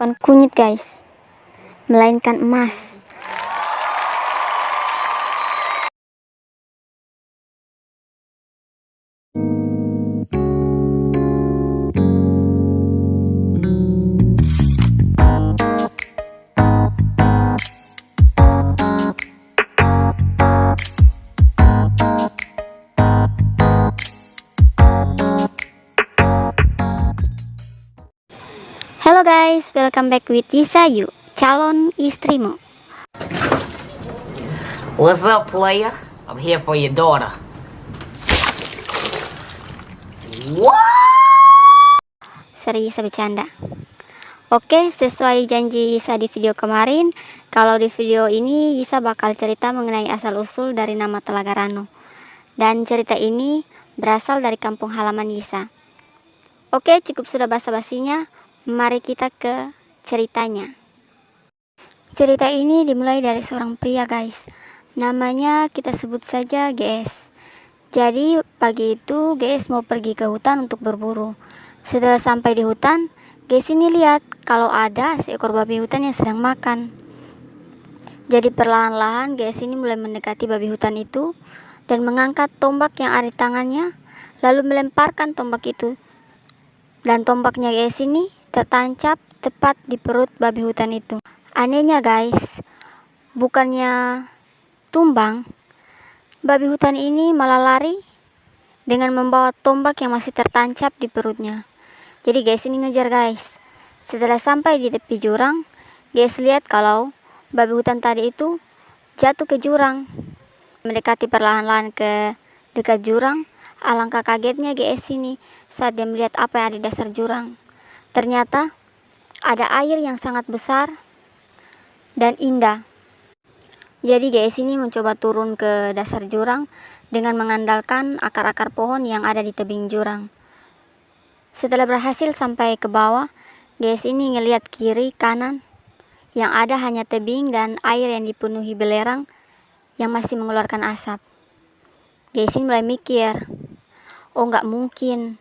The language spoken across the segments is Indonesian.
bukan kunyit guys, melainkan emas. Halo guys, welcome back with Yisayu, calon istrimu. What's up, player? I'm here for your daughter. What? Serius bercanda. Oke, sesuai janji Yisa di video kemarin, kalau di video ini Yisa bakal cerita mengenai asal-usul dari nama Telaga Rano. Dan cerita ini berasal dari kampung halaman Yisa. Oke, cukup sudah basa-basinya. Mari kita ke ceritanya. Cerita ini dimulai dari seorang pria guys. Namanya kita sebut saja GS. Jadi pagi itu GS mau pergi ke hutan untuk berburu. Setelah sampai di hutan, GS ini lihat kalau ada seekor babi hutan yang sedang makan. Jadi perlahan-lahan GS ini mulai mendekati babi hutan itu dan mengangkat tombak yang ada di tangannya, lalu melemparkan tombak itu. Dan tombaknya GS ini tertancap tepat di perut babi hutan itu. Anehnya guys, bukannya tumbang, babi hutan ini malah lari dengan membawa tombak yang masih tertancap di perutnya. Jadi guys ini ngejar guys. Setelah sampai di tepi jurang, guys lihat kalau babi hutan tadi itu jatuh ke jurang. Mendekati perlahan-lahan ke dekat jurang, alangkah kagetnya GS ini saat dia melihat apa yang ada di dasar jurang. Ternyata ada air yang sangat besar dan indah. Jadi GS ini mencoba turun ke dasar jurang dengan mengandalkan akar-akar pohon yang ada di tebing jurang. Setelah berhasil sampai ke bawah, GS ini ngelihat kiri kanan yang ada hanya tebing dan air yang dipenuhi belerang yang masih mengeluarkan asap. GS ini mulai mikir, oh nggak mungkin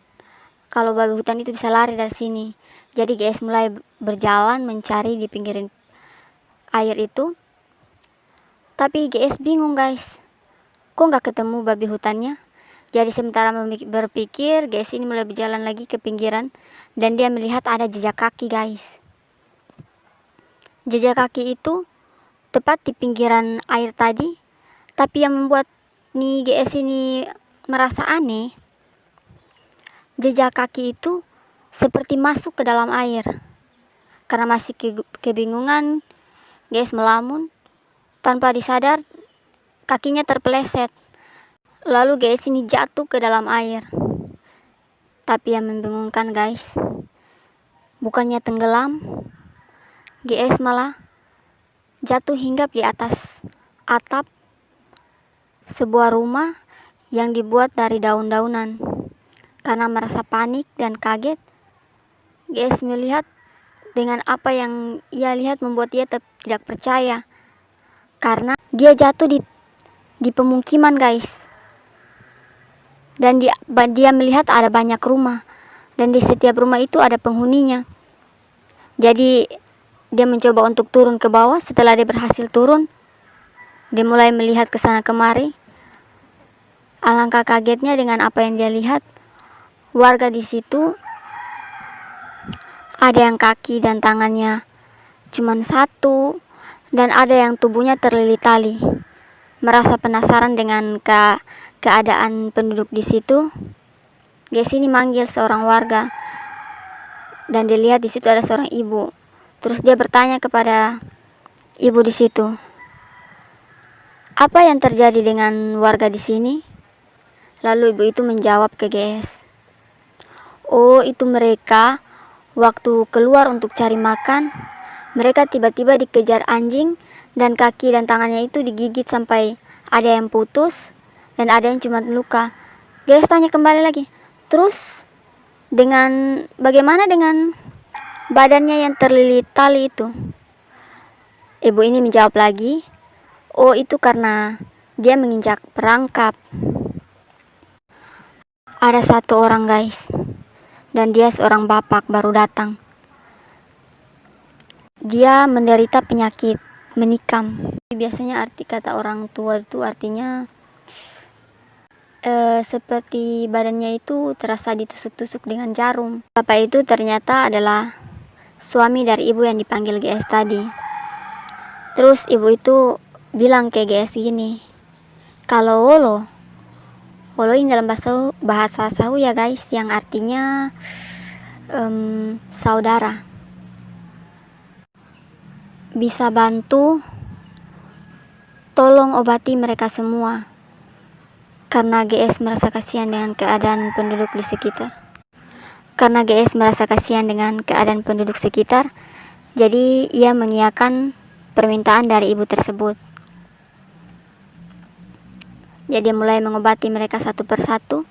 kalau babi hutan itu bisa lari dari sini. Jadi GS mulai berjalan mencari di pinggiran air itu. Tapi GS bingung guys, kok nggak ketemu babi hutannya. Jadi sementara berpikir, GS ini mulai berjalan lagi ke pinggiran dan dia melihat ada jejak kaki guys. Jejak kaki itu tepat di pinggiran air tadi. Tapi yang membuat nih GS ini merasa aneh, jejak kaki itu seperti masuk ke dalam air. Karena masih kebingungan, GS melamun. Tanpa disadar, kakinya terpeleset. Lalu GS ini jatuh ke dalam air. Tapi yang membingungkan guys, bukannya tenggelam, GS malah jatuh hinggap di atas atap sebuah rumah yang dibuat dari daun-daunan. Karena merasa panik dan kaget, GS melihat dengan apa yang ia lihat membuat dia tidak percaya. Karena dia jatuh di pemukiman guys. Dan dia melihat ada banyak rumah. Dan di setiap rumah itu ada penghuninya. Jadi dia mencoba untuk turun ke bawah. Setelah dia berhasil turun, dia mulai melihat ke sana kemari. Alangkah kagetnya dengan apa yang dia lihat. Warga di situ ada yang kaki dan tangannya cuman satu, dan ada yang tubuhnya terlilit tali. Merasa penasaran dengan keadaan penduduk di situ, GS ini manggil seorang warga dan dilihat di situ ada seorang ibu. Terus dia bertanya kepada ibu di situ, apa yang terjadi dengan warga di sini? Lalu ibu itu menjawab ke GS, oh itu mereka waktu keluar untuk cari makan, mereka tiba-tiba dikejar anjing dan kaki dan tangannya itu digigit sampai ada yang putus dan ada yang cuma luka. GS tanya kembali lagi, terus bagaimana dengan badannya yang terlilit tali itu? Ibu ini menjawab lagi, oh itu karena dia menginjak perangkap. Ada satu orang guys, dan dia seorang bapak baru datang. dia menderita penyakit menikam. Biasanya arti kata orang tua itu artinya seperti badannya itu terasa ditusuk-tusuk dengan jarum. Bapak itu ternyata adalah suami dari ibu yang dipanggil GS tadi. Terus ibu itu bilang ke GS gini, kalau wolo ini dalam bahasa Sahu ya guys, yang artinya saudara, bisa bantu tolong obati mereka semua, karena GS merasa kasihan dengan keadaan penduduk di sekitar. Jadi ia mengiyakan permintaan dari ibu tersebut. Jadi dia mulai mengobati mereka satu persatu.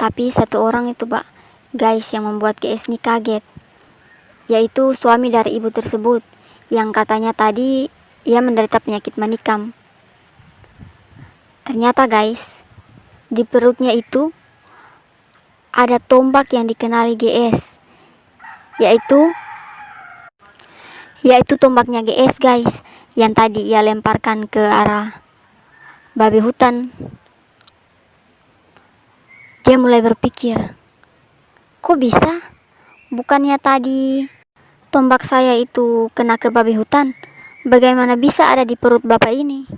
Tapi satu orang itu guys yang membuat GS ini kaget, yaitu suami dari ibu tersebut, yang katanya tadi ia menderita penyakit menikam. Ternyata guys, di perutnya itu ada tombak yang dikenali GS, yaitu tombaknya GS guys, yang tadi ia lemparkan ke arah babi hutan. Dia mulai berpikir, kok bisa? Bukannya tadi tombak saya itu kena ke babi hutan? Bagaimana bisa ada di perut bapak ini?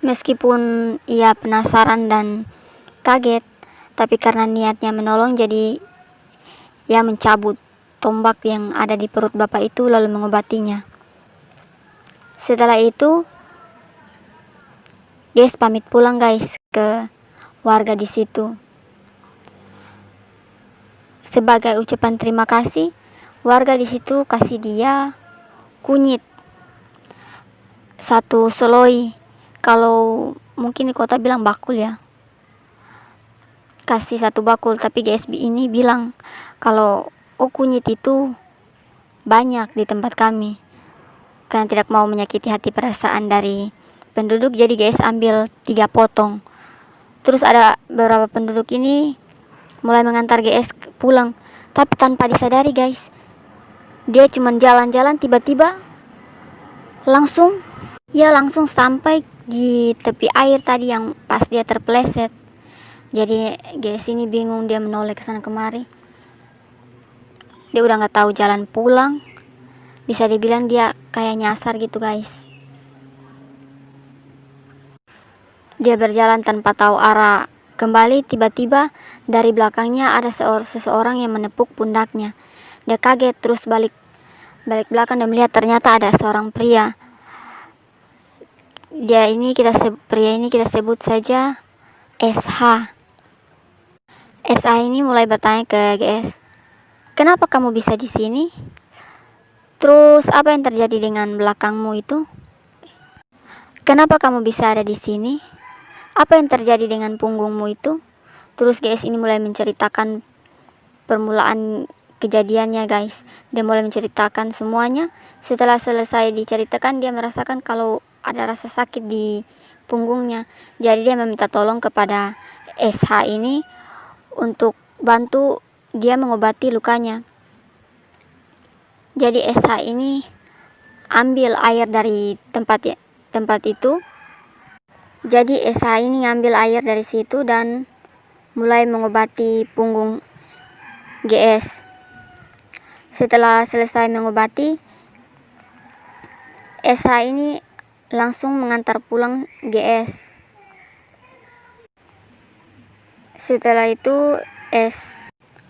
Meskipun ia penasaran dan kaget, tapi karena niatnya menolong, jadi ia mencabut tombak yang ada di perut bapak itu lalu mengobatinya. Setelah itu GS pamit pulang guys ke warga di situ. Sebagai ucapan terima kasih, warga di situ kasih dia kunyit 1 seloi. Kalau mungkin di kota bilang bakul ya. Kasih 1 bakul, tapi GSB ini bilang kalau kunyit itu banyak di tempat kami, karena tidak mau menyakiti hati perasaan dari penduduk. Jadi GS ambil 3 potong. Terus ada beberapa penduduk ini mulai mengantar GS pulang, tapi tanpa disadari guys, dia cuma jalan-jalan, tiba-tiba langsung sampai di tepi air tadi yang pas dia terpeleset. Jadi GS ini bingung, dia menoleh ke sana kemari. Dia udah nggak tahu jalan pulang. Bisa dibilang dia kayak nyasar gitu guys. Dia berjalan tanpa tahu arah kembali. Tiba-tiba dari belakangnya ada seseorang yang menepuk pundaknya. Dia kaget, terus balik belakang dan melihat ternyata ada seorang pria. Pria ini kita sebut saja SH. SH ini mulai bertanya ke GS, kenapa kamu bisa di sini? Terus apa yang terjadi dengan belakangmu itu? Kenapa kamu bisa ada di sini? Apa yang terjadi dengan punggungmu itu? Terus GS ini mulai menceritakan permulaan kejadiannya guys. Dia mulai menceritakan semuanya. Setelah selesai diceritakan, dia merasakan kalau ada rasa sakit di punggungnya. Jadi dia meminta tolong kepada SH ini untuk bantu dia mengobati lukanya. Jadi SH ini ambil air dari tempat itu. Jadi SH ini ngambil air dari situ dan mulai mengobati punggung GS. Setelah selesai mengobati, SH ini langsung mengantar pulang GS. Setelah itu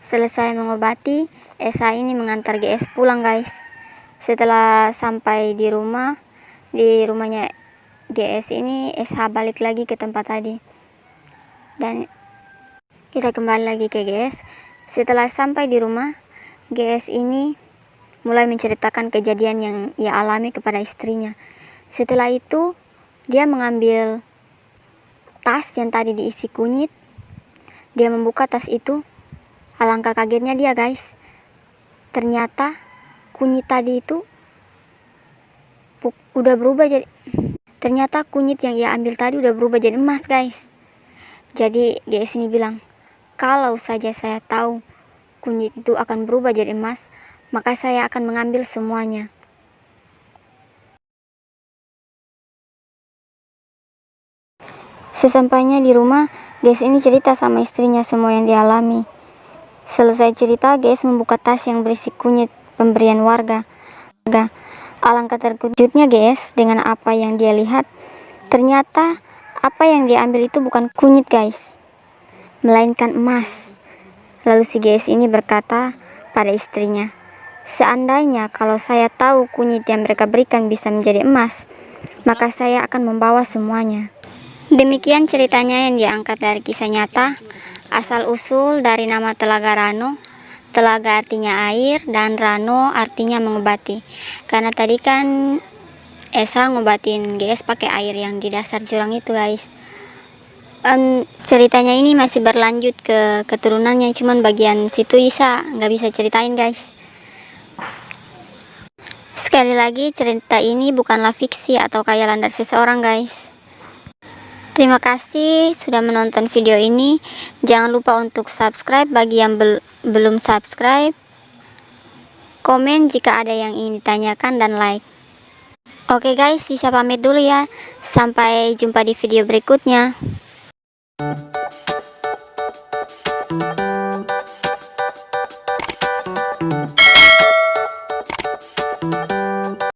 selesai mengobati, SH ini mengantar GS pulang guys. Setelah sampai di rumahnya GS ini, SH balik lagi ke tempat tadi. Dan kita kembali lagi ke GS. Setelah sampai di rumah, GS ini mulai menceritakan kejadian yang ia alami kepada istrinya. Setelah itu, dia mengambil tas yang tadi diisi kunyit. Dia membuka tas itu. Alangkah kagetnya dia guys. Ternyata kunyit tadi itu udah berubah jadi... Ternyata kunyit yang ia ambil tadi udah berubah jadi emas guys. Jadi GS ini bilang, kalau saja saya tahu kunyit itu akan berubah jadi emas, maka saya akan mengambil semuanya. Sesampainya di rumah, Ges ini cerita sama istrinya semua yang dialami. Selesai cerita, Ges membuka tas yang berisi kunyit pemberian warga. Alangkah terkejutnya Ges dengan apa yang dia lihat. Ternyata apa yang dia ambil itu bukan kunyit guys, melainkan emas. Lalu si Ges ini berkata pada istrinya, seandainya kalau saya tahu kunyit yang mereka berikan bisa menjadi emas, maka saya akan membawa semuanya. Demikian ceritanya yang diangkat dari kisah nyata. Asal-usul dari nama Telaga Rano. Telaga artinya air dan Rano artinya mengobati. Karena tadi kan Esa ngobatin GS pakai air yang di dasar jurang itu guys. Ceritanya ini masih berlanjut ke keturunannya, cuman bagian situ Isa nggak bisa ceritain guys. Sekali lagi, cerita ini bukanlah fiksi atau khayalan dari seseorang guys. Terima kasih sudah menonton video ini. Jangan lupa untuk subscribe bagi yang belum subscribe. Komen jika ada yang ingin ditanyakan dan like. Oke guys, Sisa pamit dulu ya. Sampai jumpa di video berikutnya.